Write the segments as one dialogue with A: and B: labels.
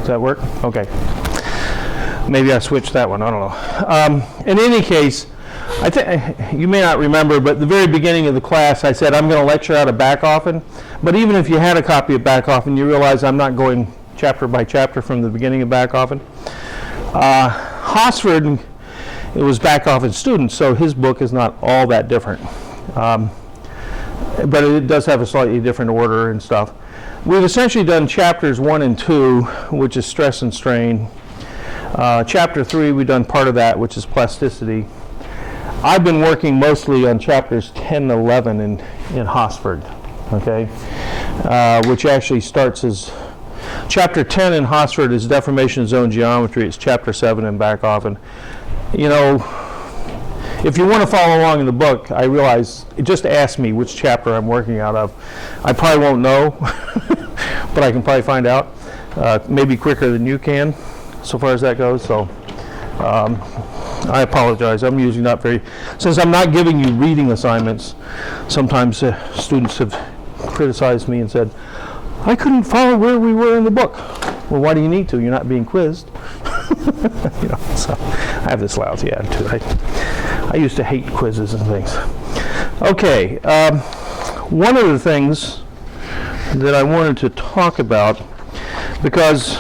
A: Does that work? Okay. Maybe I switched that one. I don't know. In any case, I think you may not remember, but at the very beginning of the class, I said I'm going to lecture out of Backhoffen. But even if you had a copy of Backhoffen, you realize I'm not going chapter by chapter from the beginning of Backhoffen. Hosford, it was Backhoffen's student, so his book is not all that different. But it does have a slightly different order and stuff. We've essentially done chapters 1 and 2, which is stress and strain. Chapter 3, we've done part of that, which is plasticity. I've been working mostly on chapters 10 and 11 in Hosford, okay? Which actually starts as, chapter 10 in Hosford is deformation zone geometry. It's chapter 7 in Backhoffen. You know, if you want to follow along in the book, I realize, just ask me which chapter I'm working out of. I probably won't know, but I can probably find out, maybe quicker than you can, so far as that goes. So I apologize. I'm usually not very, since I'm not giving you reading assignments, sometimes students have criticized me and said, I couldn't follow where we were in the book. Well, why do you need to? You're not being quizzed. You know, so I have this lousy attitude. I used to hate quizzes and things. Okay, one of the things that I wanted to talk about, because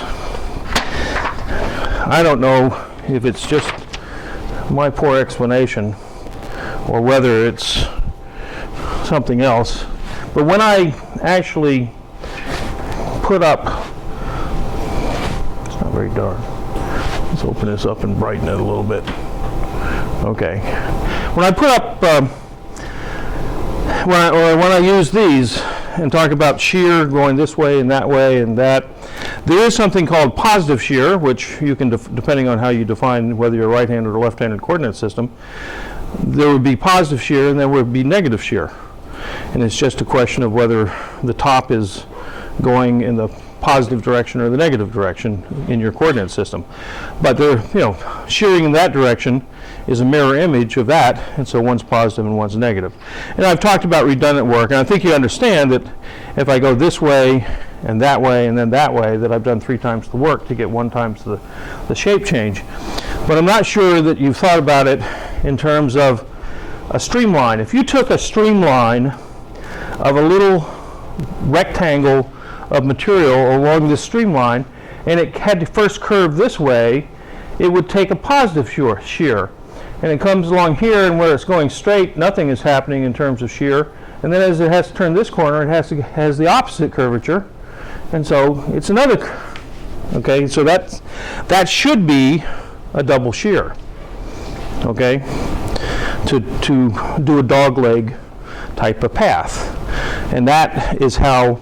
A: I don't know if it's just my poor explanation or whether it's something else, but when I actually put up, it's not very dark. Let's open this up and brighten it a little bit. Okay. When I put up, when I use these and talk about shear going this way and that, there is something called positive shear, which you can, depending on how you define whether you're a right-handed or left-handed coordinate system, there would be positive shear and there would be negative shear. And it's just a question of whether the top is going in the positive direction or the negative direction in your coordinate system. But they're, you know, shearing in that direction is a mirror image of that, and so one's positive and one's negative. And I've talked about redundant work, and I think you understand that if I go this way and then that way, that I've done 3 times the work to get 1 times the shape change. But I'm not sure that you've thought about it in terms of a streamline. If you took a streamline of a little rectangle of material along this streamline, and it had to first curve this way, it would take a positive shear. And it comes along here, and where it's going straight, nothing is happening in terms of shear. And then as it has to turn this corner, it has the opposite curvature. And so it's another, okay, so that should be a double shear, okay, to do a dog leg type of path. And that is how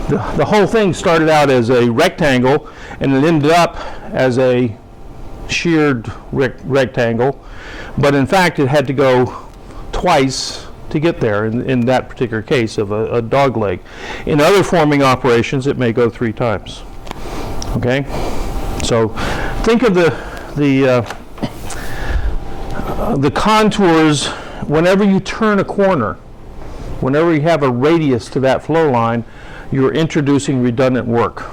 A: the whole thing started out as a rectangle, and it ended up as a sheared rectangle, but in fact it had to go twice to get there in that particular case of a dog leg. In other forming operations, it may go 3 times. Okay, so think of the contours whenever you turn a corner, whenever you have a radius to that flow line, you're introducing redundant work.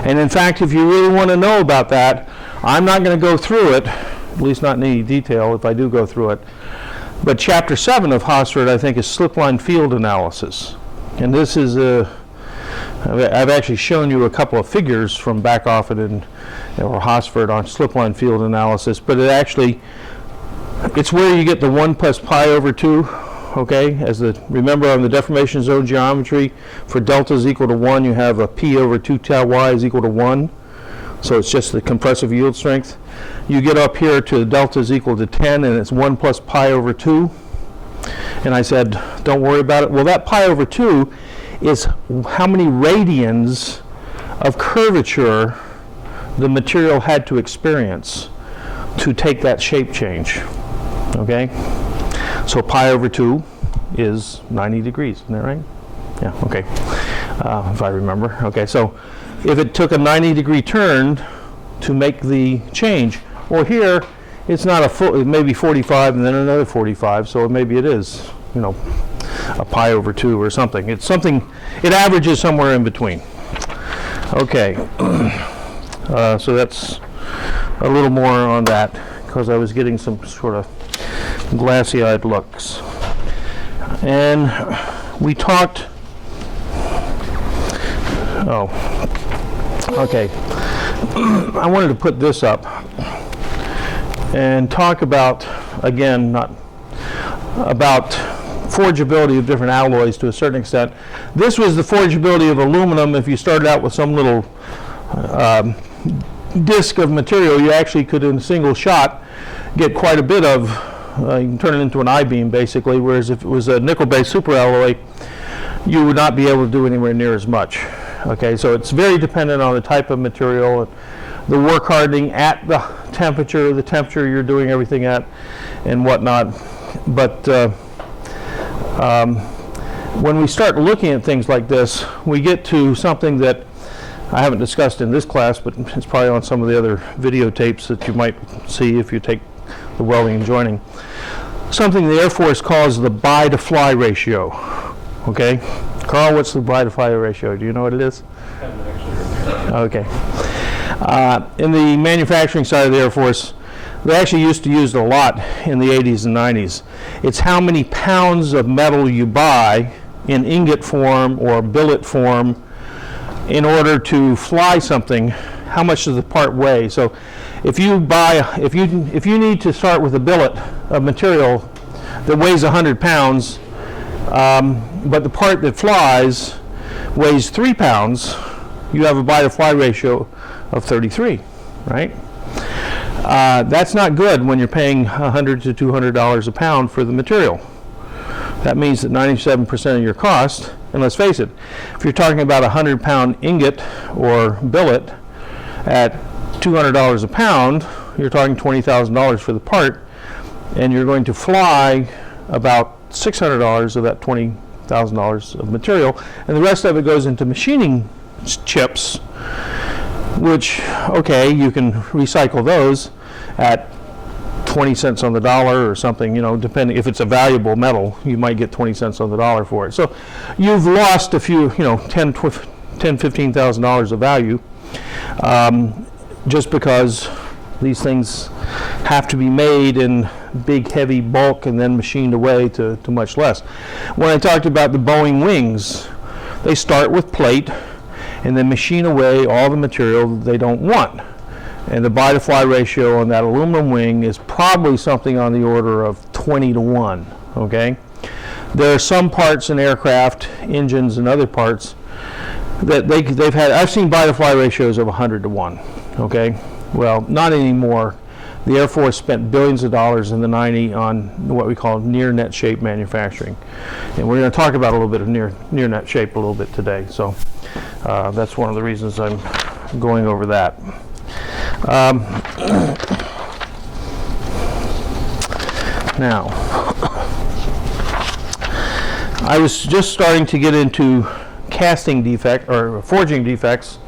A: And in fact, if you really want to know about that, I'm not going to go through it, at least not in any detail if I do go through it. But chapter 7 of Hosford, I think, is slipline field analysis. And this is I've actually shown you a couple of figures from Backhoffen or Hosford on slipline field analysis, but it's where you get the 1 plus pi over 2. Okay, remember on the deformation zone geometry, for delta is equal to 1, you have a p over 2 tau y is equal to 1. So it's just the compressive yield strength. You get up here to delta is equal to 10, and it's 1 plus pi over 2. And I said, don't worry about it. Well, that pi over 2 is how many radians of curvature the material had to experience to take that shape change. Okay? So pi over 2 is 90 degrees, isn't that right? Yeah, okay. If I remember. Okay, so if it took a 90-degree turn to make the change, or here, it's not a full, it may be 45 and then another 45, so maybe it is, you know, a pi over 2 or something. It's something, it averages somewhere in between. Okay, so that's a little more on that because I was getting some sort of glassy-eyed looks. And we talked, oh, okay. I wanted to put this up and talk about, again, not about forgeability of different alloys to a certain extent. This was the forgeability of aluminum. If you started out with some little disc of material, you actually could, in a single shot, get quite a bit of, you can turn it into an I-beam basically, whereas if it was a nickel-based superalloy, you would not be able to do anywhere near as much. Okay, so it's very dependent on the type of material, the work hardening at the temperature you're doing everything at, and whatnot. But when we start looking at things like this, we get to something that I haven't discussed in this class, but it's probably on some of the other videotapes that you might see if you take the welding and joining. Something the Air Force calls the buy-to-fly ratio. Okay, Carl, what's the buy-to-fly ratio? Do you know what it is? Okay. In the manufacturing side of the Air Force, they actually used to use it a lot in the 80s and 90s. It's how many pounds of metal you buy in ingot form or billet form in order to fly something. How much does the part weigh? So if you need to start with a billet of material that weighs 100 pounds, but the part that flies weighs 3 pounds, you have a buy-to-fly ratio of 33, right? That's not good when you're paying $100 to $200 a pound for the material. That means that 97% of your cost, and let's face it, if you're talking about a 100-pound ingot or billet at $200 a pound, you're talking $20,000 for the part, and you're going to fly about $600 of that $20,000 of material, and the rest of it goes into machining chips, which, okay, you can recycle those at 20 cents on the dollar or something, you know, depending if it's a valuable metal, you might get 20 cents on the dollar for it. So you've lost a few, you know, $15,000 of value just because these things have to be made in big heavy bulk and then machined away to much less. When I talked about the Boeing wings, they start with plate and then machine away all the material they don't want. And the buy-to-fly ratio on that aluminum wing is probably something on the order of 20 to 1, okay? There are some parts in aircraft, engines and other parts that they've had, I've seen buy-to-fly ratios of 100 to 1, okay? Well, not anymore. The Air Force spent billions of dollars in the 90s on what we call near net shape manufacturing. And we're going to talk about a little bit of near net shape a little bit today. So that's one of the reasons I'm going over that. Now, I was just starting to get into casting defect or forging defects,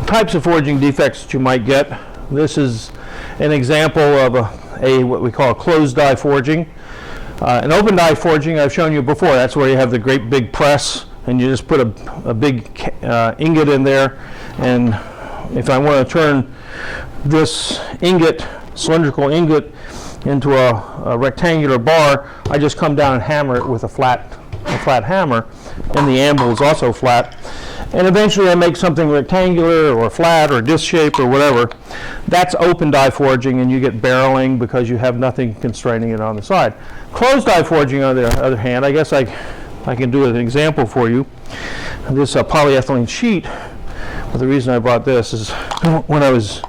A: types of forging defects that you might get. This is an example of a what we call a closed die forging. An open die forging I've shown you before. That's where you have the great big press and you just put a big ingot in there, and if I want to turn this ingot, cylindrical ingot, into a rectangular bar, I just come down and hammer it with a flat hammer, and the anvil is also flat, and eventually I make something rectangular or flat or disc shaped or whatever. That's open die forging, and you get barreling because you have nothing constraining it on the side. Closed die forging, on the other hand, I guess I can do an example for you. This polyethylene sheet. But the reason I brought this is when I was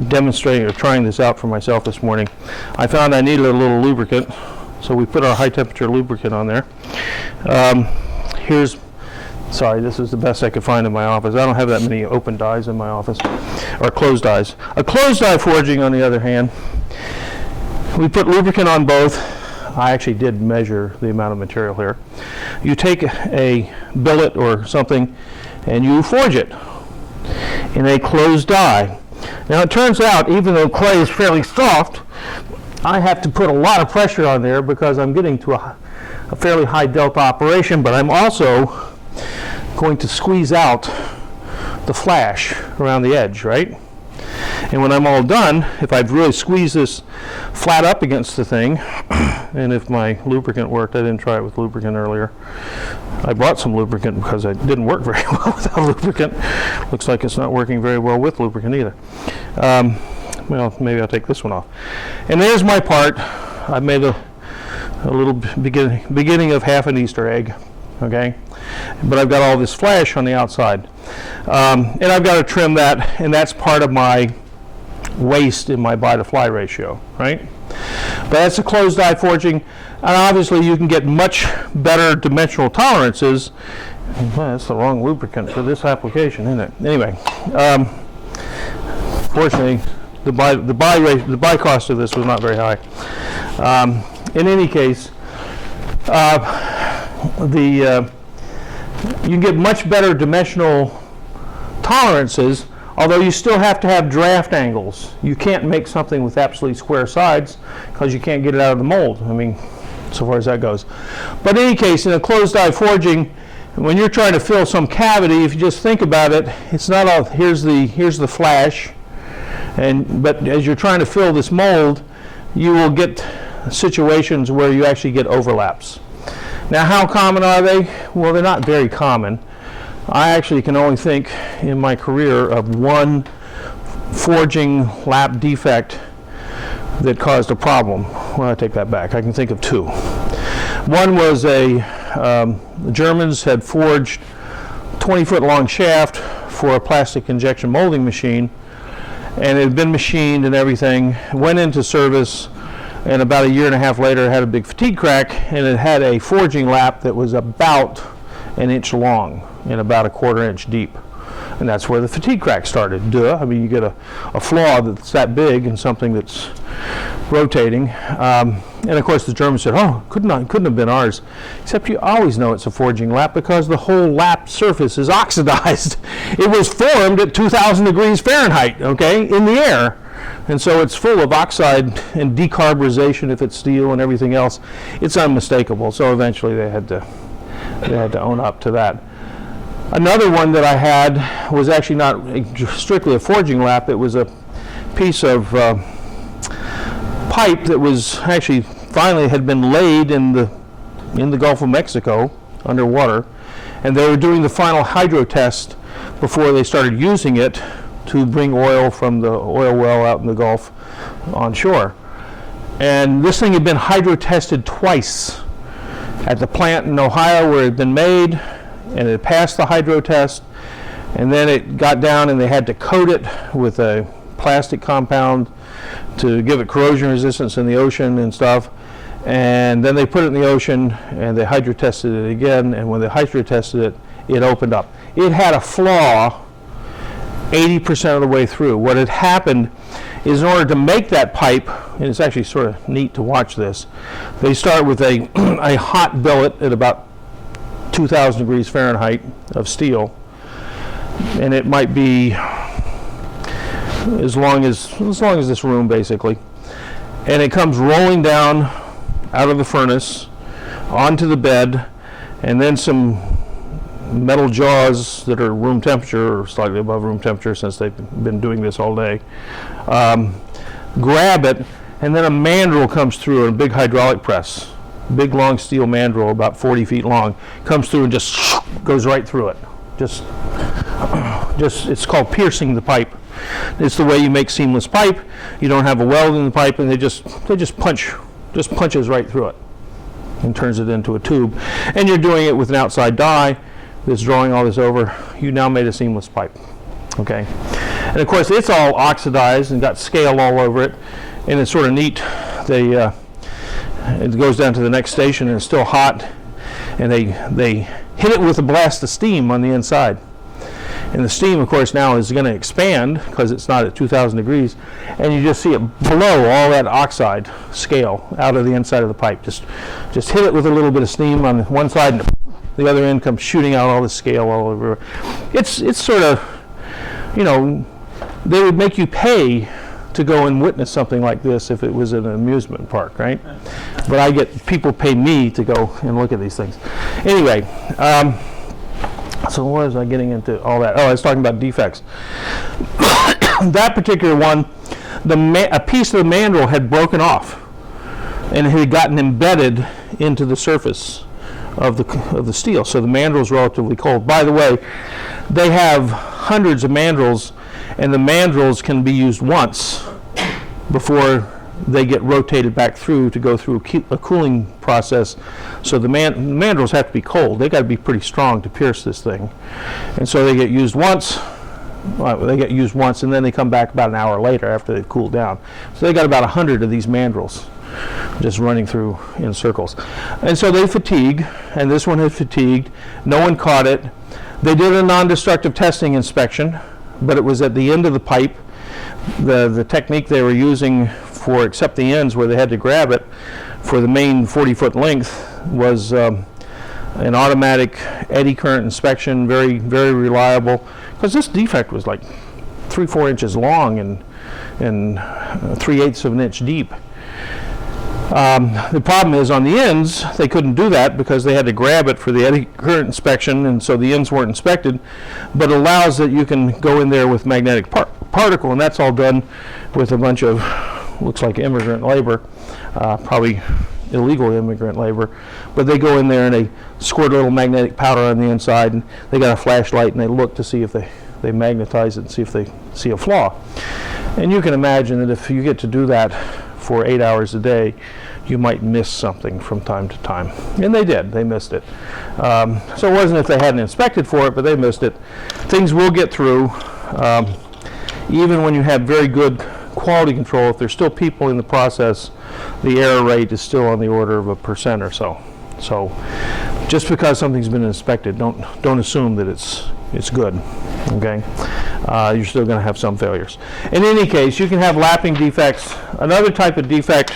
A: demonstrating or trying this out for myself this morning, I found I needed a little lubricant, so we put our high temperature lubricant on there. Sorry, this is the best I could find in my office. I don't have that many open dies in my office, or closed dies. A closed die forging, on the other hand, we put lubricant on both. I actually did measure the amount of material here. You take a billet or something and you forge it in a closed die. Now it turns out, even though clay is fairly soft, I have to put a lot of pressure on there because I'm getting to a fairly high delta operation, but I'm also going to squeeze out the flash around the edge, right? And when I'm all done, if I've really squeezed this flat up against the thing, and if my lubricant worked, I didn't try it with lubricant earlier. I bought some lubricant because it didn't work very well without lubricant. Looks like it's not working very well with lubricant either. Well, maybe I'll take this one off. And there's my part. I made a little beginning of half an Easter egg, okay? But I've got all this flash on the outside. And I've got to trim that, and that's part of my waste in my buy-to-fly ratio, right? But that's a closed die forging, and obviously you can get much better dimensional tolerances. Well, that's the wrong lubricant for this application, isn't it? Anyway, fortunately, the buy cost of this was not very high. In any case, you can get much better dimensional tolerances, although you still have to have draft angles. You can't make something with absolutely square sides because you can't get it out of the mold. I mean, so far as that goes. But in any case, in a closed die forging, when you're trying to fill some cavity, if you just think about it, it's not all, here's the flash, but as you're trying to fill this mold, you will get situations where you actually get overlaps. Now, how common are they? Well, they're not very common. I actually can only think in my career of one forging lap defect that caused a problem. Well, I take that back. I can think of two. One was the Germans had forged 20-foot long shaft for a plastic injection molding machine, and it had been machined and everything, went into service, and about a year and a half later it had a big fatigue crack, and it had a forging lap that was about an inch long and about a quarter-inch deep. And that's where the fatigue crack started. Duh. I mean, you get a flaw that's that big in something that's rotating. And of course the Germans said, oh, couldn't have been ours. Except you always know it's a forging lap because the whole lap surface is oxidized. It was formed at 2,000 degrees Fahrenheit, okay, in the air. And so it's full of oxide and decarburization if it's steel and everything else. It's unmistakable. So eventually they had to own up to that. Another one that I had was actually not strictly a forging lap. It was a piece of pipe that was actually finally had been laid in the Gulf of Mexico underwater, and they were doing the final hydro test before they started using it to bring oil from the oil well out in the Gulf on shore. And this thing had been hydro tested twice at the plant in Ohio where it had been made, and it passed the hydro test, and then it got down and they had to coat it with a plastic compound to give it corrosion resistance in the ocean and stuff, and then they put it in the ocean and they hydro tested it again, and when they hydro tested it, it opened up. It had a flaw 80% of the way through. What had happened is in order to make that pipe, and it's actually sort of neat to watch this, they start with a hot billet at about 2,000 degrees Fahrenheit of steel, and it might be as long as this room basically, and it comes rolling down out of the furnace onto the bed, and then some metal jaws that are room temperature or slightly above room temperature, since they've been doing this all day, grab it, and then a mandrel comes through, and a big hydraulic press, big long steel mandrel about 40 feet long, comes through and just goes right through it. Just it's called piercing the pipe. It's the way you make seamless pipe. You don't have a weld in the pipe, and they just punches right through it and turns it into a tube. And you're doing it with an outside die that's drawing all this over. You now made a seamless pipe. Okay, and of course it's all oxidized and got scale all over it, and it's sort of neat. It goes down to the next station and it's still hot, and they hit it with a blast of steam on the inside. And the steam, of course, now is going to expand because it's not at 2,000 degrees, and you just see it blow all that oxide scale out of the inside of the pipe. Just hit it with a little bit of steam on one side, and the other end comes shooting out all the scale all over. It's sort of, you know, they would make you pay to go and witness something like this if it was an amusement park, right? But people pay me to go and look at these things. Anyway, So what was I getting into all that? Oh, I was talking about defects. That particular one, a piece of the mandrel had broken off, and it had gotten embedded into the surface of the steel. So the mandrel is relatively cold. By the way, they have hundreds of mandrels, and the mandrels can be used once before they get rotated back through to go through a cooling process. So the mandrels have to be cold. They got to be pretty strong to pierce this thing. And so they get used once. And then they come back about an hour later after they've cooled down. So they got about 100 of these mandrels just running through in circles. And so they fatigue, and this one had fatigued. No one caught it. They did a non-destructive testing inspection, but it was at the end of the pipe. The technique they were using for, except the ends where they had to grab it, for the main 40-foot length was an automatic eddy current inspection, very, very reliable, because this defect was like 3-4 inches long and 3/8 of an inch deep. The problem is on the ends, they couldn't do that because they had to grab it for the eddy current inspection, and so the ends weren't inspected, but it allows that you can go in there with magnetic particle, and that's all done with a bunch of, looks like immigrant labor, probably illegal immigrant labor, but they go in there and they squirt a little magnetic powder on the inside, and they got a flashlight and they look to see if they magnetize it and see if they see a flaw. And you can imagine that if you get to do that for 8 hours a day, you might miss something from time to time. And they did, they missed it. So it wasn't if they hadn't inspected for it, but they missed it. Things will get through. Even when you have very good quality control, if there's still people in the process, the error rate is still on the order of 1% or so. So just because something's been inspected, don't assume that it's good. Okay, you're still going to have some failures. In any case, you can have lapping defects. Another type of defect,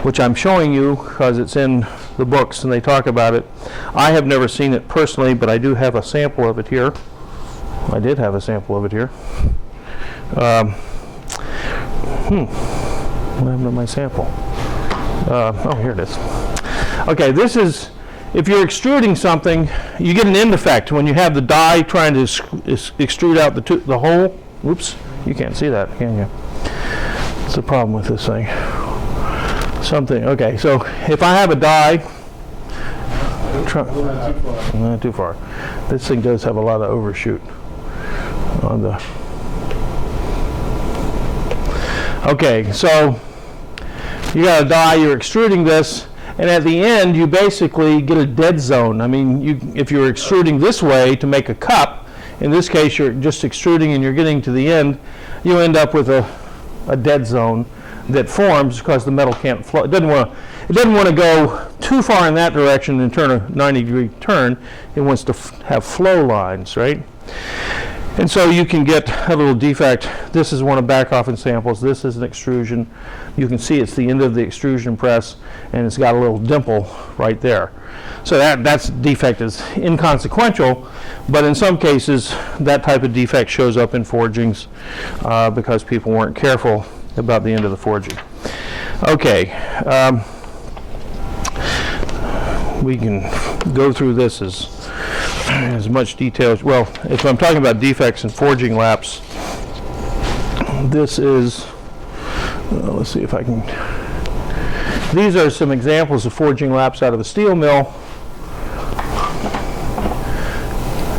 A: which I'm showing you because it's in the books and they talk about it. I have never seen it personally, but I do have a sample of it here. I did have a sample of it here. What happened to my sample? Oh, here it is. Okay, this is, if you're extruding something, you get an end effect when you have the die trying to extrude out the hole. Oops, you can't see that, can you? What's the problem with this thing? Okay, so if I have a die, not too far. This thing does have a lot of overshoot on the. Okay, so you got a die, you're extruding this, and at the end you basically get a dead zone. I mean, if you're extruding this way to make a cup, in this case you're just extruding and you're getting to the end, you end up with a dead zone that forms because the metal can't flow. It doesn't want to go too far in that direction and turn a 90-degree turn. It wants to have flow lines, right? And so you can get a little defect. This is one of Backhofen's samples. This is an extrusion. You can see it's the end of the extrusion press, and it's got a little dimple right there. So that's defect is inconsequential, but in some cases that type of defect shows up in forgings because people weren't careful about the end of the forging. Okay, we can go through this as much detail as, well, if I'm talking about defects and forging laps, this is, let's see if I can, these are some examples of forging laps out of a steel mill.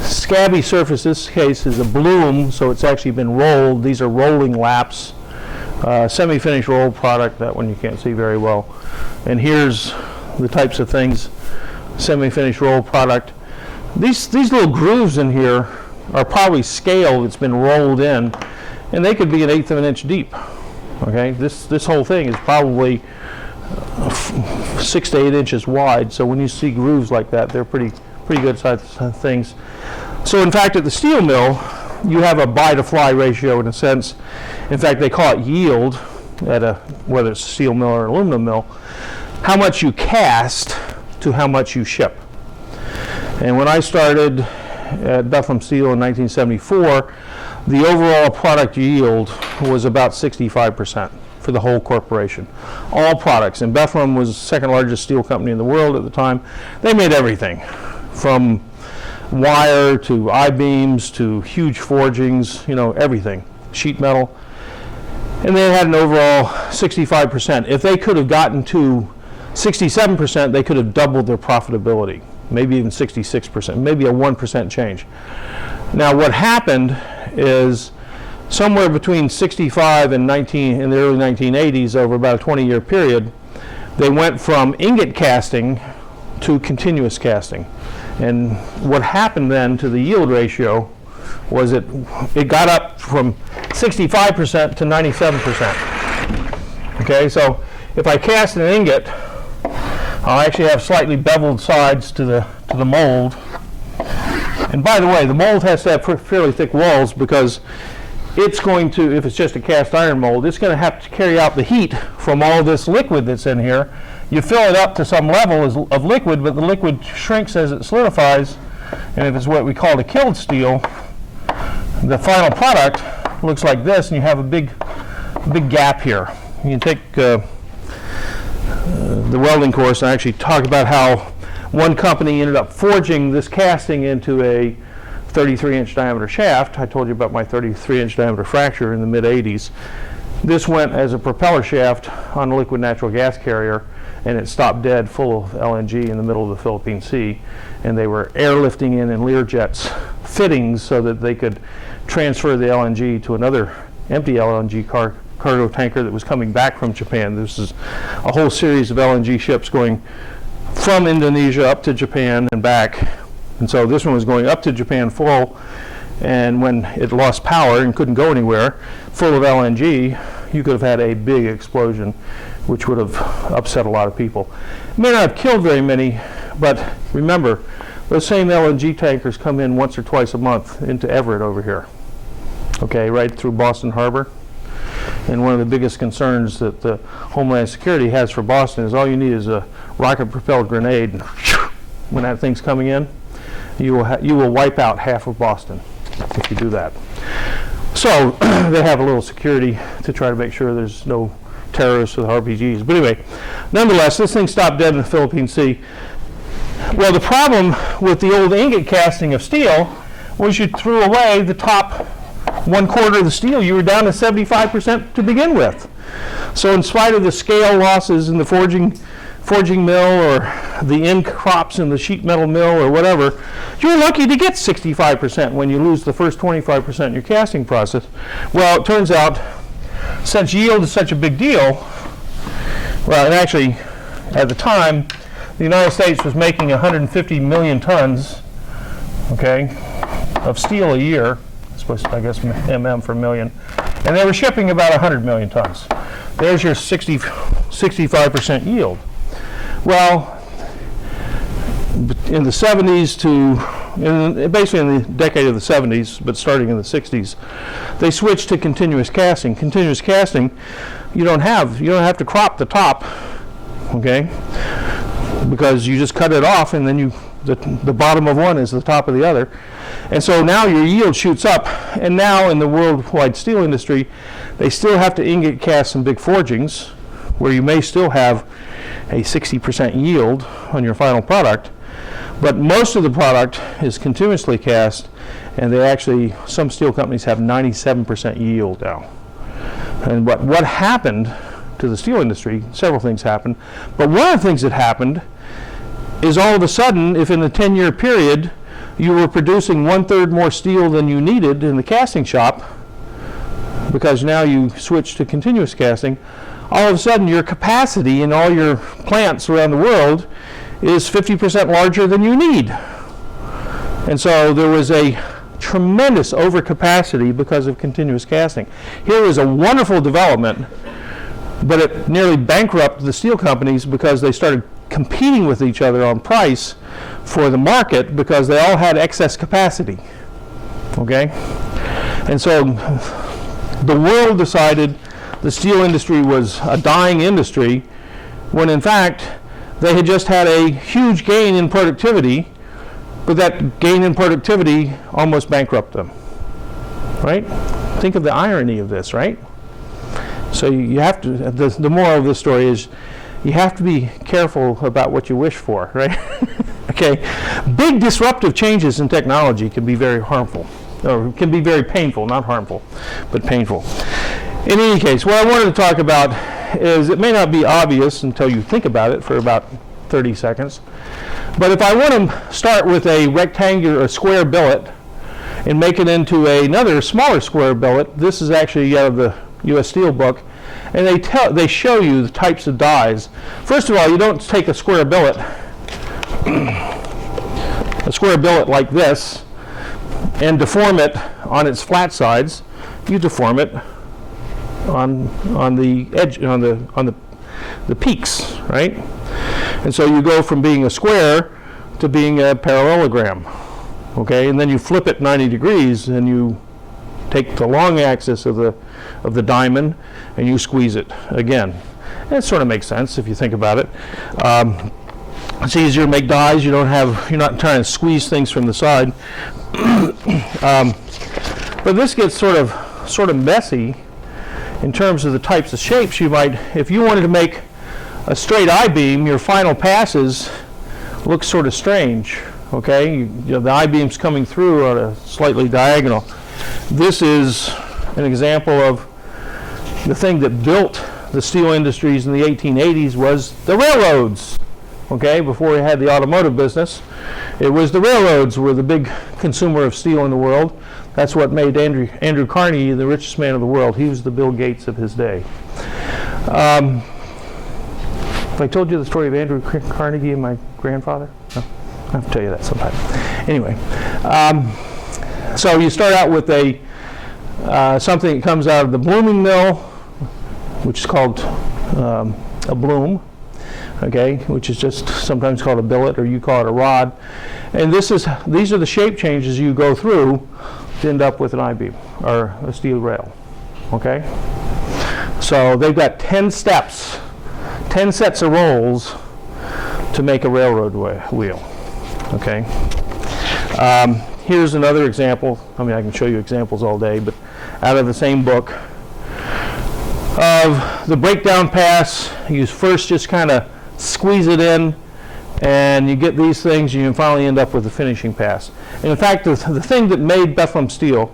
A: Scabby surface, this case is a bloom, so it's actually been rolled. These are rolling laps. Semi-finished rolled product, that one you can't see very well. And here's the types of things, semi-finished rolled product. These little grooves in here are probably scale that's been rolled in, and they could be 1/8 of an inch deep. Okay, this whole thing is probably 6 to 8 inches wide. So when you see grooves like that, they're pretty good sized things. So in fact, at the steel mill, you have a buy to fly ratio in a sense. In fact, they call it yield at whether it's a steel mill or an aluminum mill, how much you cast to how much you ship. And when I started at Bethlehem Steel in 1974, the overall product yield was about 65% for the whole corporation. All products. And Bethlehem was the second largest steel company in the world at the time. They made everything from wire to I-beams to huge forgings, you know, everything, sheet metal. And they had an overall 65%. If they could have gotten to 67%, they could have doubled their profitability, maybe even 66%, maybe a 1% change. Now what happened is somewhere between 65 and in the early 1980s, over about a 20-year period, they went from ingot casting to continuous casting. And what happened then to the yield ratio was it got up from 65% to 97%. Okay, so if I cast an ingot, I'll actually have slightly beveled sides to the mold. And by the way, the mold has to have fairly thick walls because it's going to, if it's just a cast iron mold, it's going to have to carry out the heat from all this liquid that's in here. You fill it up to some level of liquid, but the liquid shrinks as it solidifies. And if it's what we call a killed steel, the final product looks like this, and you have a big gap here. You can take the welding course and actually talk about how one company ended up forging this casting into a 33-inch diameter shaft. I told you about my 33-inch diameter fracture in the mid-80s. This went as a propeller shaft on a liquid natural gas carrier, and it stopped dead full of LNG in the middle of the Philippine Sea. And they were airlifting in Learjets fittings so that they could transfer the LNG to another empty LNG cargo tanker that was coming back from Japan. This is a whole series of LNG ships going from Indonesia up to Japan and back. And so this one was going up to Japan full, and when it lost power and couldn't go anywhere, full of LNG, you could have had a big explosion, which would have upset a lot of people. It may not have killed very many, but remember, those same LNG tankers come in once or twice a month into Everett over here, okay, right through Boston Harbor. And one of the biggest concerns that the Homeland Security has for Boston is all you need is a rocket-propelled grenade, and when that thing's coming in, you will wipe out half of Boston if you do that. So they have a little security to try to make sure there's no terrorists with RPGs. But anyway, nonetheless, this thing stopped dead in the Philippine Sea. Well, the problem with the old ingot casting of steel was you threw away the top 1/4 of the steel. You were down to 75% to begin with. So in spite of the scale losses in the forging mill or the end crops in the sheet metal mill or whatever, you're lucky to get 65% when you lose the first 25% in your casting process. Well, it turns out, since yield is such a big deal, well, and actually, at the time, the United States was making 150 million tons, okay, of steel a year. I guess mm for million, and they were shipping about 100 million tons. There's your 65% yield. Well, in the 70s basically in the decade of the 70s, but starting in the 60s, they switched to continuous casting. Continuous casting, you don't have to crop the top, okay, because you just cut it off, and then the bottom of one is the top of the other. And so now your yield shoots up, and now in the worldwide steel industry, they still have to ingot cast some big forgings where you may still have a 60% yield on your final product, but most of the product is continuously cast, and some steel companies have 97% yield now. And what happened to the steel industry, several things happened, but one of the things that happened is all of a sudden, if in a 10-year period you were producing 1/3 more steel than you needed in the casting shop, because now you switched to continuous casting, all of a sudden your capacity in all your plants around the world is 50% larger than you need. And so there was a tremendous overcapacity because of continuous casting. Here is a wonderful development, but it nearly bankrupted the steel companies because they started competing with each other on price for the market because they all had excess capacity, okay? And so the world decided the steel industry was a dying industry, when in fact they had just had a huge gain in productivity, but that gain in productivity almost bankrupted them, right? Think of the irony of this, right? So you have to, the moral of this story is, you have to be careful about what you wish for, right? Okay, big disruptive changes in technology can be very harmful, or can be very painful, not harmful, but painful. In any case, what I wanted to talk about is, it may not be obvious until you think about it for about 30 seconds, but if I want to start with a rectangular or square billet and make it into another smaller square billet, this is actually out of the U.S. Steel book, and they show you the types of dies. First of all, you don't take a square billet like this and deform it on its flat sides. You deform it on the edge, on the peaks, right? And so you go from being a square to being a parallelogram, okay? And then you flip it 90 degrees and you take the long axis of the diamond and you squeeze it again. And it sort of makes sense if you think about it. It's easier to make dies. You're not trying to squeeze things from the side. But this gets sort of messy in terms of the types of shapes you might. If you wanted to make a straight I-beam, your final passes look sort of strange. Okay, the I-beam's coming through on a slightly diagonal. This is an example of the thing that built the steel industries in the 1880s was the railroads. Okay, before we had the automotive business, it was the railroads were the big consumer of steel in the world. That's what made Andrew Carnegie the richest man of the world. He was the Bill Gates of his day. Have I told you the story of Andrew Carnegie and my grandfather? No, I'll have to tell you that sometime. Anyway, so you start out with something that comes out of the blooming mill, which is called a bloom. Okay, which is just sometimes called a billet, or you call it a rod. And these are the shape changes you go through to end up with an I-beam or a steel rail. Okay, so they've got 10 steps, 10 sets of rolls to make a railroad wheel. Okay, here's another example. I mean, I can show you examples all day, but out of the same book of the breakdown pass. You first just kind of squeeze it in, and you get these things, and you finally end up with the finishing pass. And in fact, the thing that made Bethlehem Steel,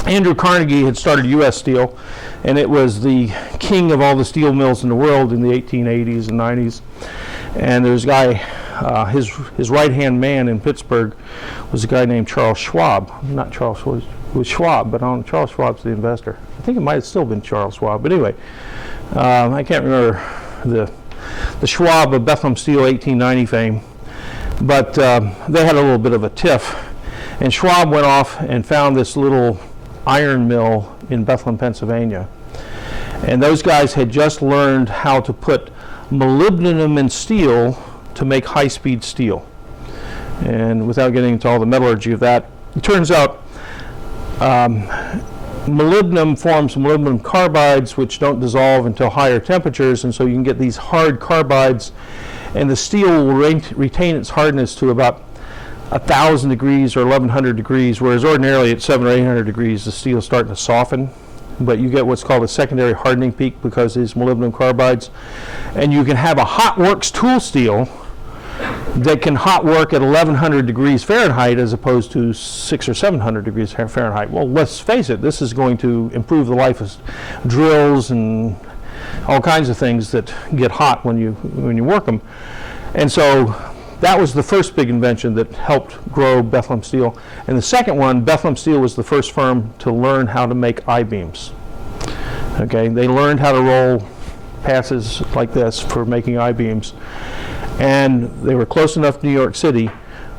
A: Andrew Carnegie had started U.S. Steel, and it was the king of all the steel mills in the world in the 1880s and 90s. And there's a guy, his right-hand man in Pittsburgh was a guy named Charles Schwab. Not Charles Schwab, it was Schwab, but Charles Schwab's the investor. I think it might have still been Charles Schwab, but anyway, I can't remember the Schwab of Bethlehem Steel 1890 fame, but they had a little bit of a tiff, and Schwab went off and found this little iron mill in Bethlehem, Pennsylvania, and those guys had just learned how to put molybdenum in steel to make high-speed steel. And without getting into all the metallurgy of that, it turns out molybdenum forms molybdenum carbides, which don't dissolve until higher temperatures, and so you can get these hard carbides, and the steel will retain its hardness to about 1,000 degrees or 1,100 degrees, whereas ordinarily at 700 or 800 degrees the steel is starting to soften. But you get what's called a secondary hardening peak because of these molybdenum carbides, and you can have a hot works tool steel that can hot work at 1,100 degrees Fahrenheit as opposed to 600 or 700 degrees Fahrenheit. Well, let's face it, this is going to improve the life of drills and all kinds of things that get hot when you work them. And so that was the first big invention that helped grow Bethlehem Steel. And the second one, Bethlehem Steel was the first firm to learn how to make I-beams. Okay, they learned how to roll passes like this for making I-beams. And they were close enough to New York City.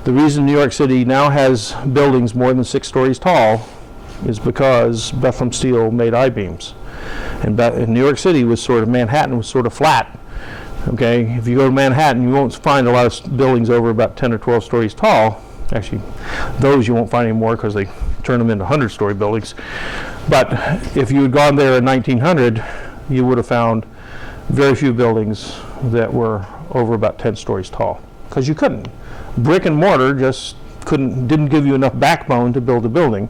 A: The reason New York City now has buildings more than 6 stories tall is because Bethlehem Steel made I-beams. And New York City was Manhattan was sort of flat. Okay, if you go to Manhattan, you won't find a lot of buildings over about 10 or 12 stories tall. Actually, those you won't find anymore because they turn them into 100-story buildings. But if you had gone there in 1900, you would have found very few buildings that were over about 10 stories tall, because you couldn't. Brick and mortar just didn't give you enough backbone to build a building,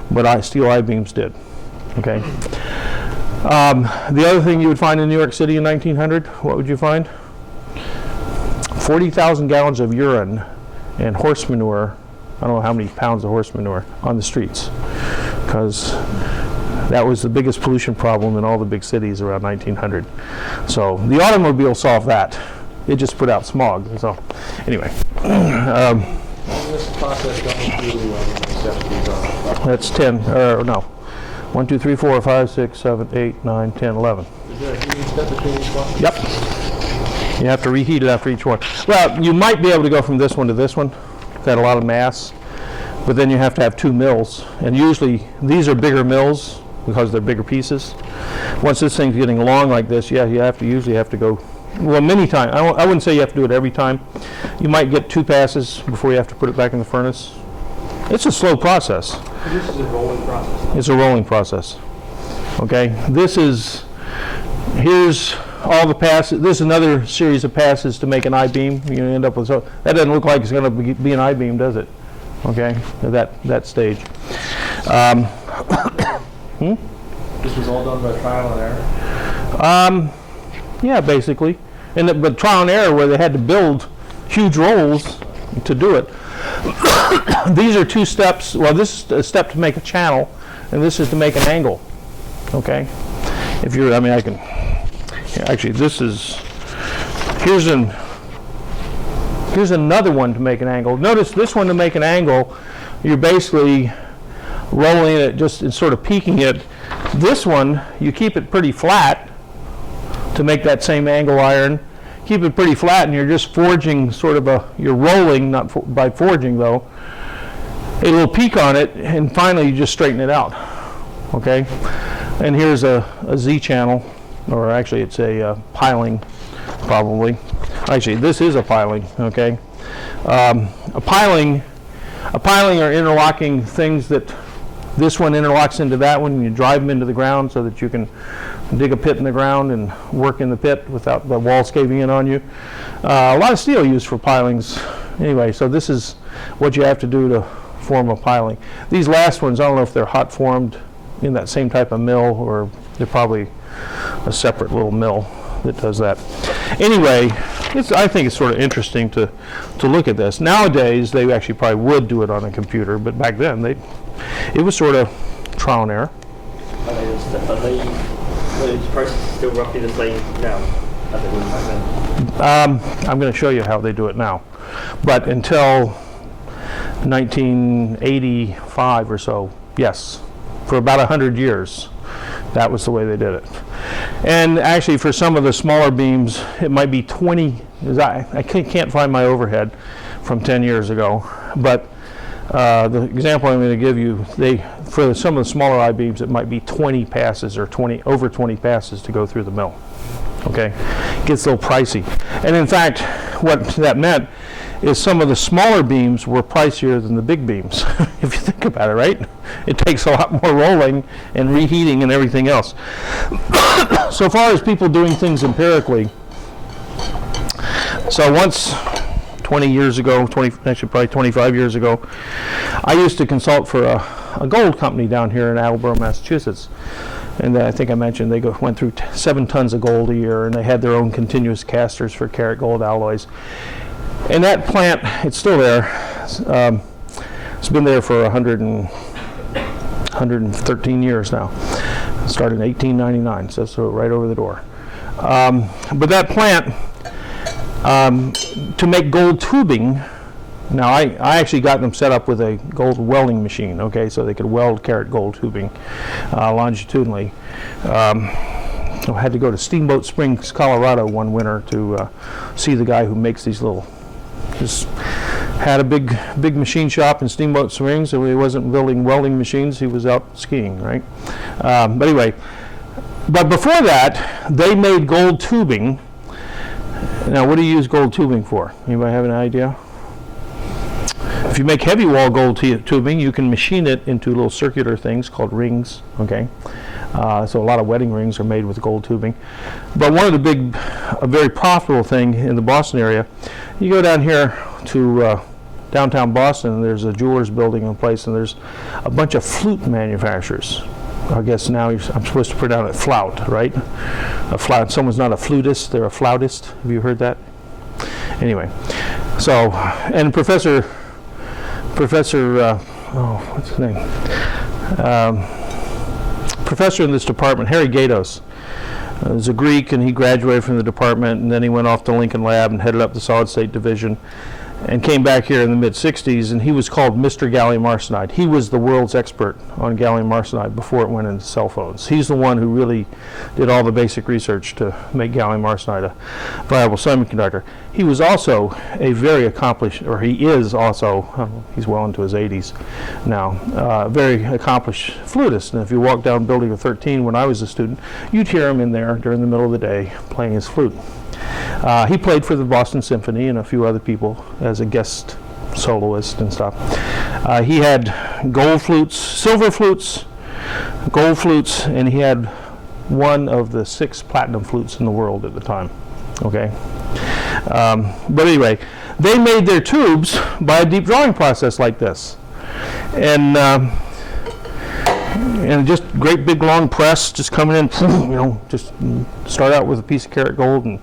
A: but steel I-beams did. Okay. The other thing you would find in New York City in 1900, what would you find? 40,000 gallons of urine and horse manure, I don't know how many pounds of horse manure, on the streets, because that was the biggest pollution problem in all the big cities around 1900. So the automobile solved that. It just put out smog. So anyway.
B: This process going through
A: That's 10, no. 1, 2, 3, 4, 5, 6, 7, 8, 9, 10, 11.
B: Is there a heating step between each one?
A: Yep. You have to reheat it after each one. Well, you might be able to go from this one to this one. Got a lot of mass. But then you have to have 2 mills. And usually these are bigger mills because they're bigger pieces. Once this thing's getting long like this, yeah, you usually have to go, well, many times. I wouldn't say you have to do it every time. You might get 2 passes before you have to put it back in the furnace. It's a slow process.
B: This is a rolling process.
A: It's a rolling process. Okay, here's all the passes. This is another series of passes to make an IBeam. You end up with, so that doesn't look like it's going to be an IBeam, does it? Okay, at that stage.
B: This was all done by trial and error?
A: Yeah, basically. But trial and error, where they had to build huge rolls to do it. These are 2 steps. Well, this is a step to make a channel, and this is to make an angle. Okay? If you're, I mean, I can, actually, this is, here's another one to make an angle. Notice this one to make an angle, you're basically rolling it, just sort of peaking it. This one, you keep it pretty flat to make that same angle iron. Keep it pretty flat, and you're just forging sort of you're rolling, not by forging though. It'll peak on it, and finally you just straighten it out. Okay? And here's a Z channel, or actually it's a piling, probably. Actually, this is a piling, okay? A piling are interlocking things that this one interlocks into that one, and you drive them into the ground so that you can dig a pit in the ground and work in the pit without the walls caving in on you. A lot of steel used for pilings. Anyway, so this is what you have to do to form a piling. These last ones, I don't know if they're hot formed in that same type of mill, or they're probably a separate little mill that does that. Anyway, I think it's sort of interesting to look at this. Nowadays, they actually probably would do it on a computer, but back then, it was sort of trial and error.
C: Are the prices still roughly the same now as they were back then?
A: I'm going to show you how they do it now. But until 1985 or so, yes, for about 100 years, that was the way they did it. And actually, for some of the smaller beams, it might be 20. I can't find my overhead from 10 years ago, but the example I'm going to give you, for some of the smaller I-beams, it might be 20 passes or over 20 passes to go through the mill. Okay, it gets a little pricey. And in fact, what that meant is some of the smaller beams were pricier than the big beams, if you think about it, right? It takes a lot more rolling and reheating and everything else. So far as people doing things empirically, so once 20 years ago, actually probably 25 years ago, I used to consult for a gold company down here in Attleboro, Massachusetts. And I think I mentioned they went through 7 tons of gold a year, and they had their own continuous casters for carat gold alloys. And that plant, it's still there. It's been there for 113 years now. It started in 1899, so it's right over the door. But that plant, to make gold tubing, now I actually got them set up with a gold welding machine, okay, so they could weld carat gold tubing longitudinally. I had to go to Steamboat Springs, Colorado one winter to see the guy who makes these little, just had a big machine shop in Steamboat Springs, so he wasn't building welding machines, he was out skiing, right? But anyway, but before that, they made gold tubing. Now, what do you use gold tubing for? Anybody have an idea? If you make heavy wall gold tubing, you can machine it into little circular things called rings, okay? So a lot of wedding rings are made with gold tubing. But one of the a very profitable thing in the Boston area, you go down here to downtown Boston, and there's a jeweler's building in place, and there's a bunch of flute manufacturers. I guess now I'm supposed to pronounce it flout, right? A flout. Someone's not a flutist, they're a flautist. Have you heard that? Anyway, so, and what's his name? Professor in this department, Harry Gatos, was a Greek, and he graduated from the department, and then he went off to Lincoln Lab and headed up the solid state division, and came back here in the mid-60s, and he was called Mr. Gallium arsenide. He was the world's expert on gallium arsenide before it went into cell phones. He's the one who really did all the basic research to make gallium arsenide a viable semiconductor. He was also a very accomplished, or he is also, he's well into his 80s now, very accomplished flutist. And if you walk down Building 13 when I was a student, you'd hear him in there during the middle of the day playing his flute. He played for the Boston Symphony and a few other people as a guest soloist and stuff. He had gold flutes, silver flutes, gold flutes, and he had one of the 6 platinum flutes in the world at the time. Okay. But anyway, they made their tubes by a deep drawing process like this. And just great big long press, just coming in, just start out with a piece of karat gold and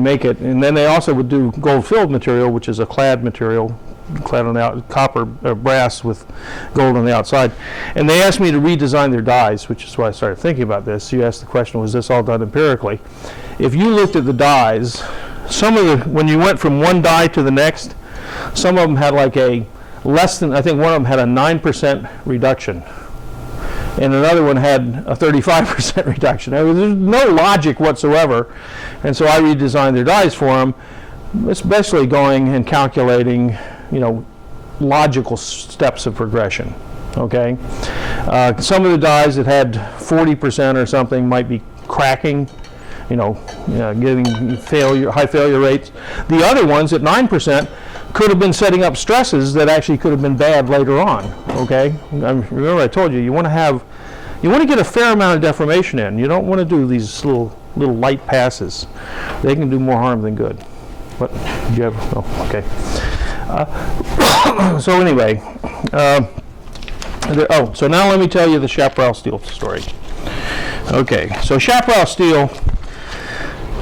A: make it. And then they also would do gold filled material, which is a clad material, clad on the copper brass with gold on the outside. And they asked me to redesign their dies, which is why I started thinking about this. You asked the question, was this all done empirically? If you looked at the dies, when you went from one die to the next, some of them had like I think one of them had a 9% reduction. And another one had a 35% reduction. I mean, there's no logic whatsoever. And so I redesigned their dies for them, especially going and calculating, logical steps of progression. Okay? Some of the dies that had 40% or something might be cracking, getting high failure rates. The other ones at 9% could have been setting up stresses that actually could have been bad later on. Okay, remember I told you you want to get a fair amount of deformation in. You don't want to do these little light passes. They can do more harm than good. What did you have? Oh, okay. So anyway, so now let me tell you the Chaparral Steel story. Okay, so Chaparral Steel,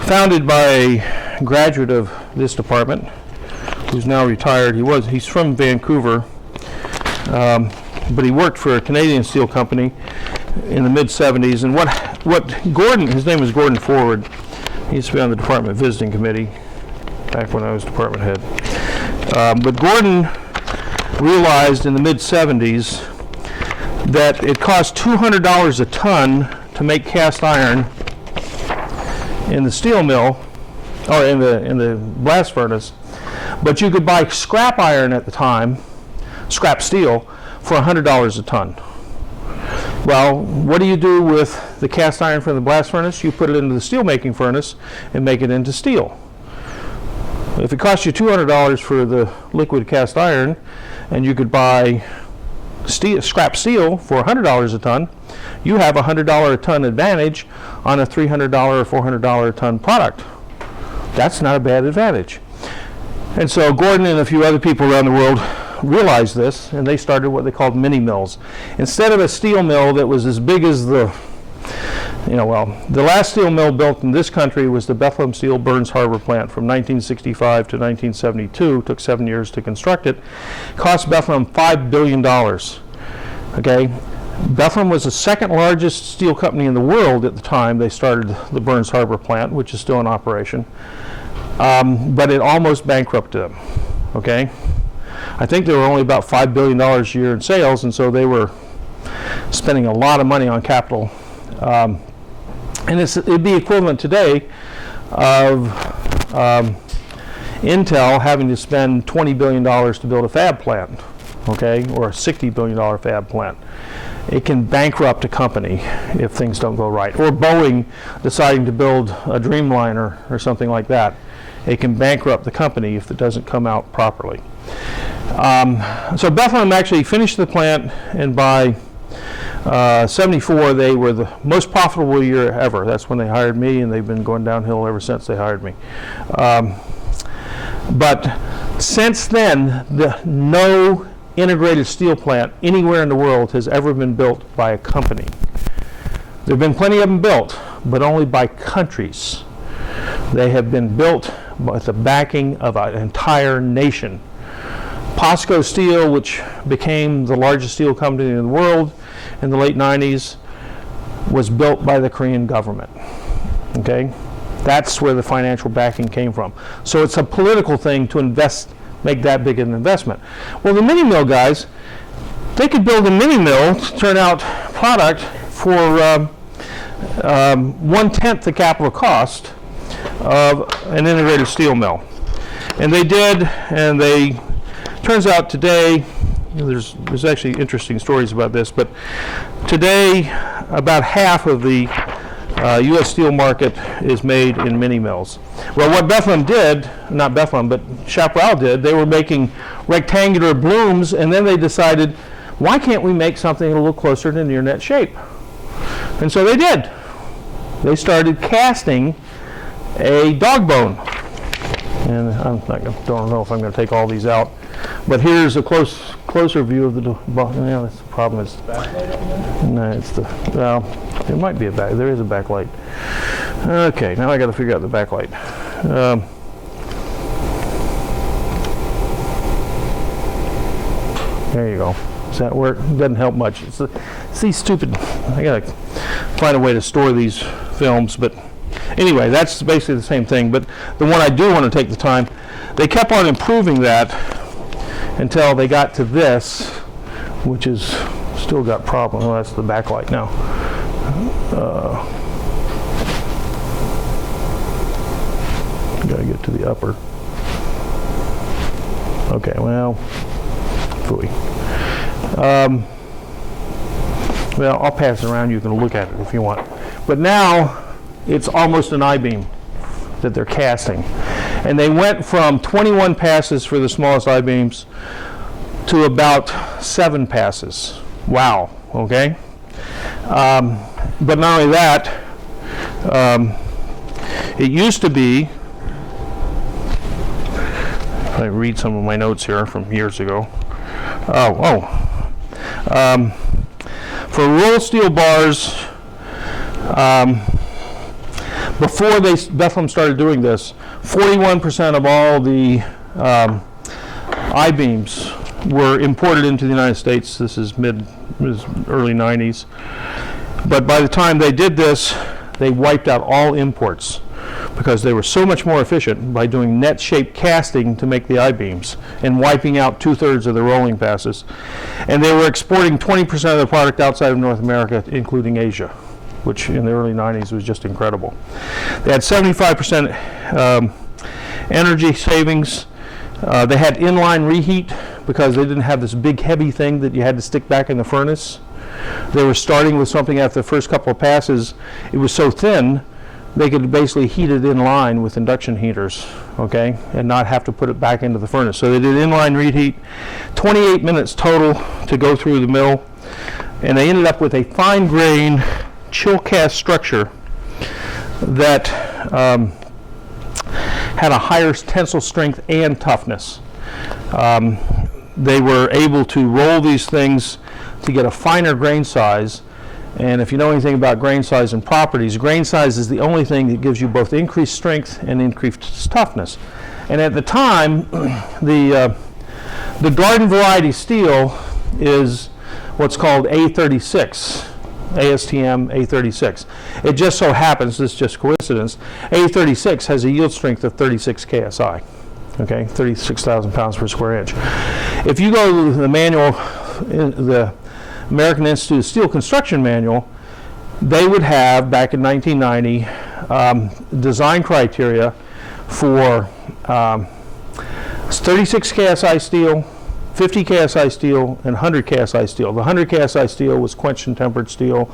A: founded by a graduate of this department, who's now retired. He's from Vancouver, but he worked for a Canadian steel company in the mid-70s. And what Gordon, his name was Gordon Forward. He used to be on the department visiting committee back when I was department head. But Gordon realized in the mid-70s that it cost $200 a ton to make cast iron in the steel mill, or in the blast furnace. But you could buy scrap iron at the time, scrap steel, for $100 a ton. Well, what do you do with the cast iron from the blast furnace? You put it into the steel making furnace and make it into steel. If it costs you $200 for the liquid cast iron, and you could buy scrap steel for $100 a ton, you have a $100 a ton advantage on a $300 or $400 a ton product. That's not a bad advantage. And so Gordon and a few other people around the world realized this, and they started what they called mini mills. Instead of a steel mill that was as big as the last steel mill built in this country was the Bethlehem Steel Burns Harbor plant from 1965 to 1972. Took 7 years to construct it. Cost Bethlehem $5 billion. Okay, Bethlehem was the second largest steel company in the world at the time they started the Burns Harbor plant, which is still in operation. But it almost bankrupted them. Okay, I think they were only about $5 billion a year in sales, and so they were spending a lot of money on capital. And it'd be equivalent today of Intel having to spend $20 billion to build a fab plant, okay, or a $60 billion fab plant. It can bankrupt a company if things don't go right. Or Boeing deciding to build a Dreamliner or something like that. It can bankrupt the company if it doesn't come out properly. So Bethlehem actually finished the plant, and by 74 they were the most profitable year ever. That's when they hired me, and they've been going downhill ever since they hired me. But since then, no integrated steel plant anywhere in the world has ever been built by a company. There have been plenty of them built, but only by countries. They have been built with the backing of an entire nation. POSCO Steel, which became the largest steel company in the world in the late 90s, was built by the Korean government. Okay? That's where the financial backing came from. So it's a political thing to make that big an investment. Well, the mini mill guys, they could build a mini mill to turn out product for 1/10 the capital cost of an integrated steel mill. And they did, and turns out today, there's actually interesting stories about this, but today about half of the U.S. steel market is made in mini mills. Well, what Bethlehem did, not Bethlehem, but Chaparral did, they were making rectangular blooms, and then they decided, why can't we make something a little closer to near net shape? And so they did. They started casting a dog bone. And don't know if I'm going to take all these out, but here's a closer view of the bone. Yeah, that's the problem. Is no, well, there might be there is a backlight. Okay, now I got to figure out the backlight. There you go. Does that work? It doesn't help much. It's these stupid. I got to find a way to store these films, but. Anyway, that's basically the same thing, but the one I do want to take the time, they kept on improving that until they got to this, which is still got problems. Well, that's the backlight now. Gotta get to the upper. Okay, well, phooey. Well, I'll pass it around. You can look at it if you want. But now, it's almost an IBeam that they're casting. And they went from 21 passes for the smallest IBeams to about 7 passes. Wow, okay? But not only that, it used to be, if I read some of my notes here from years ago. For roll steel bars, before Bethlehem started doing this, 41% of all the I-beams were imported into the United States. This is early 90s. But by the time they did this, they wiped out all imports because they were so much more efficient by doing net-shaped casting to make the I-beams and wiping out 2/3 of the rolling passes. And they were exporting 20% of the product outside of North America, including Asia, which in the early 90s was just incredible. They had 75% energy savings. They had inline reheat because they didn't have this big heavy thing that you had to stick back in the furnace. They were starting with something after the first couple of passes. It was so thin, they could basically heat it in line with induction heaters, okay, and not have to put it back into the furnace. So they did inline reheat, 28 minutes total to go through the mill, and they ended up with a fine grain chill cast structure that had a higher tensile strength and toughness. They were able to roll these things to get a finer grain size, and if you know anything about grain size and properties, grain size is the only thing that gives you both increased strength and increased toughness. And at the time, the garden variety steel is what's called A36. ASTM A36. It just so happens, this is just coincidence, A36 has a yield strength of 36 KSI, okay, 36,000 pounds per square inch. If you go to the manual, the American Institute of Steel Construction Manual, they would have, back in 1990, design criteria for 36 KSI steel, 50 KSI steel, and 100 KSI steel. The 100 KSI steel was quenched and tempered steel,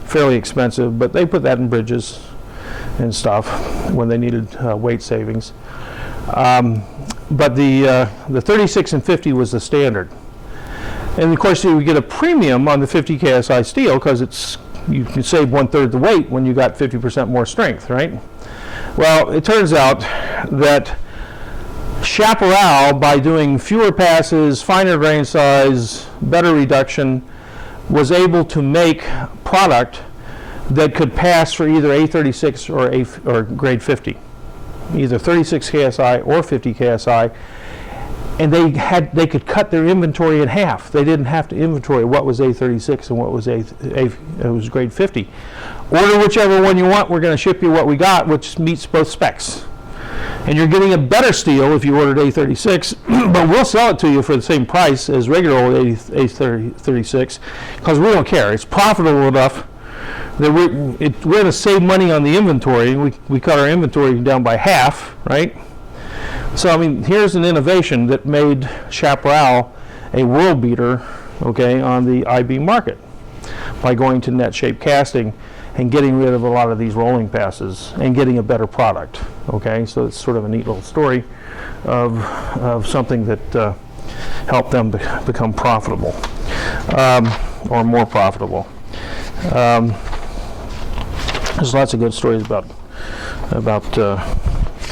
A: fairly expensive, but they put that in bridges and stuff when they needed weight savings. But the 36 and 50 was the standard. And of course you would get a premium on the 50 KSI steel because you can save 1/3 the weight when you got 50% more strength, right? Well, it turns out that Chaparral, by doing fewer passes, finer grain size, better reduction, was able to make product that could pass for either A36 or grade 50. either 36 KSI or 50 KSI, and they could cut their inventory in half. They didn't have to inventory what was A36 and what was it was grade 50. Order whichever one you want. We're going to ship you what we got, which meets both specs. And you're getting a better steel if you ordered A36, but we'll sell it to you for the same price as regular old A36 because we don't care. It's profitable enough that we're going to save money on the inventory. We cut our inventory down by half, right? So, I mean, here's an innovation that made Chaparral a world beater, okay, on the IBeam market by going to net shape casting and getting rid of a lot of these rolling passes and getting a better product, okay? So it's sort of a neat little story of something that helped them become profitable, or more profitable. There's lots of good stories about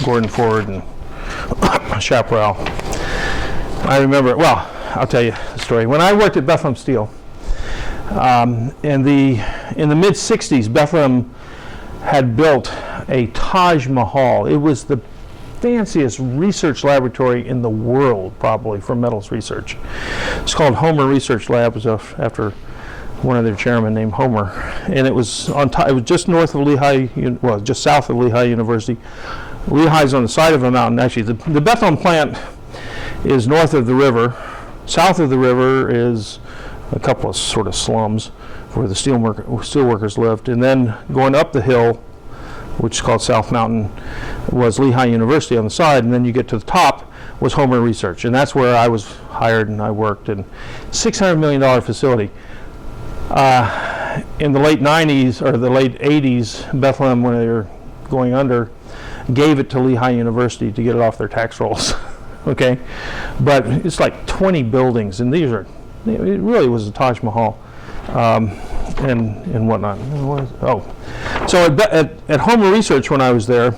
A: Gordon Ford and Chaparral. I remember, well, I'll tell you the story. When I worked at Bethlehem Steel, in the mid-60s, Bethlehem had built a Taj Mahal. It was the fanciest research laboratory in the world, probably, for metals research. It's called Homer Research Lab. It was after one of their chairmen named Homer, and it was it was just north of Lehigh, well, just south of Lehigh University. Lehigh's on the side of a mountain. Actually, the Bethlehem plant is north of the river. South of the river is a couple of sort of slums where the steel workers lived, and then going up the hill, which is called South Mountain, was Lehigh University on the side, and then you get to the top was Homer Research, and that's where I was hired and I worked. And $600 million facility. In the late 90s or the late 80s, Bethlehem, when they were going under, gave it to Lehigh University to get it off their tax rolls. Okay, but it's like 20 buildings, and it really was a Taj Mahal, and whatnot. So at Homer Research, when I was there,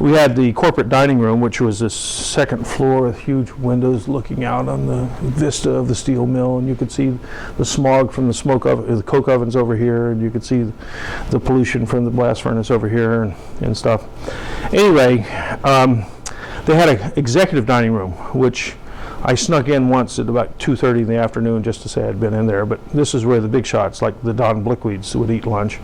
A: we had the corporate dining room, which was this second floor with huge windows looking out on the vista of the steel mill, and you could see the smog from the coke ovens over here, and you could see the pollution from the blast furnace over here and stuff. Anyway, they had an executive dining room, which I snuck in once at about 2:30 in the afternoon just to say I'd been in there, but this is where the big shots, like the Don Blickweeds, would eat lunch.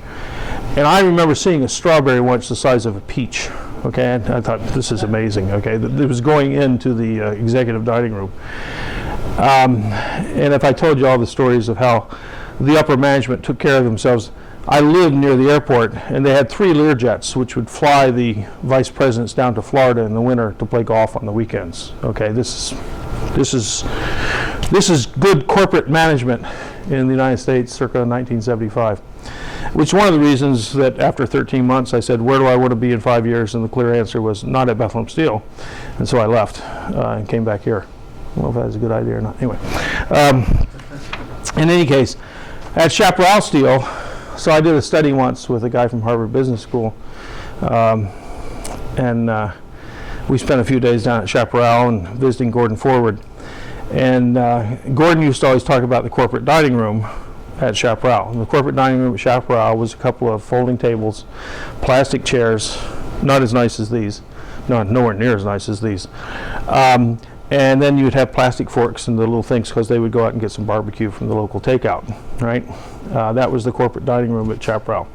A: And I remember seeing a strawberry once the size of a peach. Okay, I thought, this is amazing. Okay, it was going into the executive dining room. And if I told you all the stories of how the upper management took care of themselves, I lived near the airport, and they had 3 Learjets, which would fly the vice presidents down to Florida in the winter to play golf on the weekends. Okay, this is good corporate management in the United States circa 1975. Which is one of the reasons that after 13 months I said, where do I want to be in 5 years? And the clear answer was not at Bethlehem Steel. And so I left and came back here. I don't know if that was a good idea or not. Anyway, in any case, at Chaparral Steel, so I did a study once with a guy from Harvard Business School. And we spent a few days down at Chaparral and visiting Gordon Forward. And Gordon used to always talk about the corporate dining room at Chaparral. And the corporate dining room at Chaparral was a couple of folding tables, plastic chairs, not as nice as these, nowhere near as nice as these. And then you'd have plastic forks and the little things because they would go out and get some barbecue from the local takeout, right? That was the corporate dining room at Chaparral.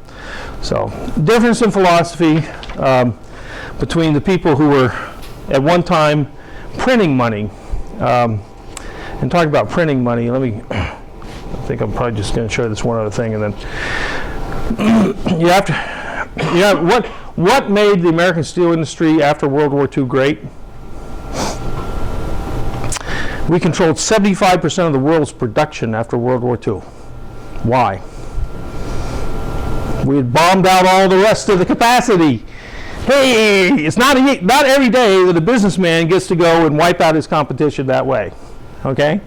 A: So, difference in philosophy between the people who were at one time printing money. And talking about printing money, I think I'm probably just going to show this one other thing, and then what made the American steel industry after World War II great? We controlled 75% of the world's production after World War II. Why? We had bombed out all the rest of the capacity. Hey, it's not every day that a businessman gets to go and wipe out his competition that way. Okay?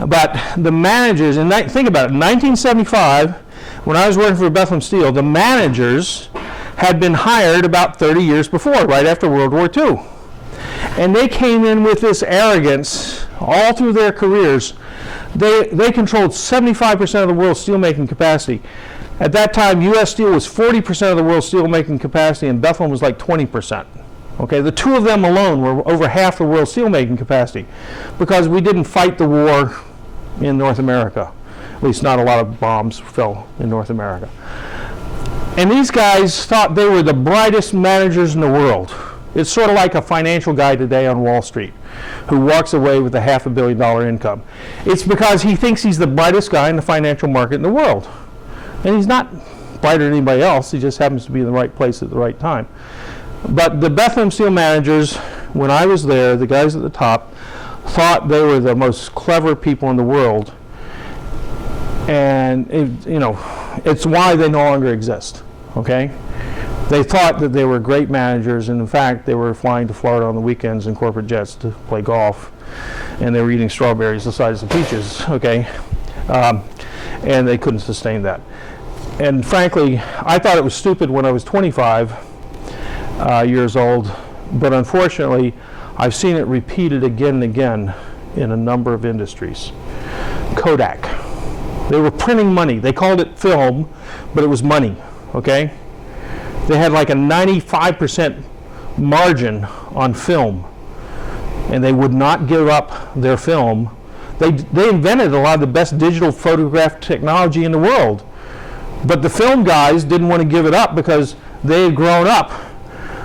A: But the managers, and think about it, in 1975, when I was working for Bethlehem Steel, the managers had been hired about 30 years before, right after World War II. And they came in with this arrogance all through their careers. They controlled 75% of the world's steelmaking capacity. At that time, U.S. Steel was 40% of the world's steelmaking capacity, and Bethlehem was like 20%. Okay, the two of them alone were over half the world's steelmaking capacity because we didn't fight the war in North America. At least not a lot of bombs fell in North America. And these guys thought they were the brightest managers in the world. It's sort of like a financial guy today on Wall Street who walks away with a $500 million income. It's because he thinks he's the brightest guy in the financial market in the world. And he's not brighter than anybody else. He just happens to be in the right place at the right time. But the Bethlehem Steel managers, when I was there, the guys at the top, thought they were the most clever people in the world. And, it's why they no longer exist, okay? They thought that they were great managers, and in fact, they were flying to Florida on the weekends in corporate jets to play golf, and they were eating strawberries the size of peaches, okay? And they couldn't sustain that. And frankly, I thought it was stupid when I was 25 years old, but unfortunately, I've seen it repeated again and again in a number of industries. Kodak. They were printing money. They called it film, but it was money, okay? They had like a 95% margin on film, and they would not give up their film. They invented a lot of the best digital photograph technology in the world, but the film guys didn't want to give it up because they had grown up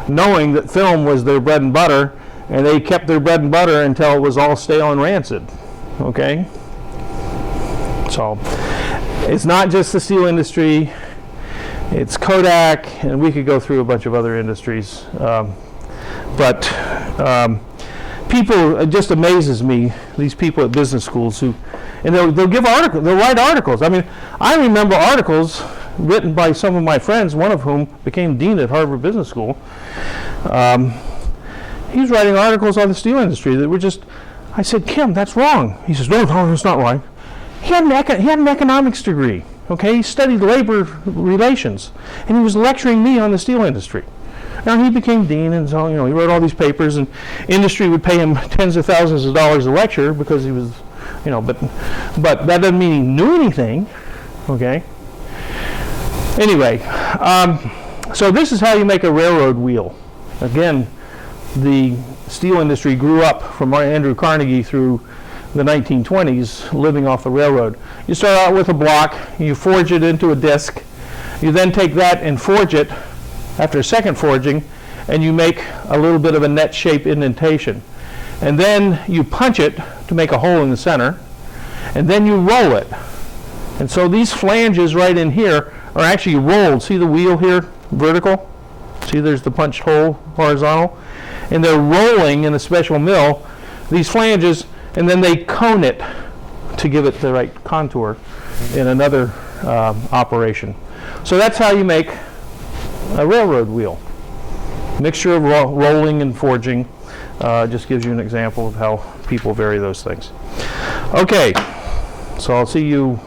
A: knowing that film was their bread and butter, and they kept their bread and butter until it was all stale and rancid, okay? So it's not just the steel industry, it's Kodak, and we could go through a bunch of other industries. People, it just amazes me, these people at business schools who, and they'll give articles, they'll write articles. I mean, I remember articles written by some of my friends, one of whom became dean at Harvard Business School. He's writing articles on the steel industry that were just, I said, Kim, that's wrong. He says, no, it's not right. He had an economics degree, okay? He studied labor relations, and he was lecturing me on the steel industry. Now, he became dean, and so, he wrote all these papers, and industry would pay him tens of thousands of dollars a lecture because he was, but that doesn't mean he knew anything, okay? Anyway, so this is how you make a railroad wheel. Again, the steel industry grew up from Andrew Carnegie through the 1920s, living off the railroad. You start out with a block, you forge it into a disc, you then take that and forge it after a second forging, and you make a little bit of a net shape indentation. And then you punch it to make a hole in the center, and then you roll it. And so these flanges right in here are actually rolled. See the wheel here, vertical? See there's the punch hole, horizontal? And they're rolling in a special mill, these flanges, and then they cone it to give it the right contour in another operation. So that's how you make a railroad wheel. Mixture of rolling and forging just gives you an example of how people vary those things. Okay, so I'll see you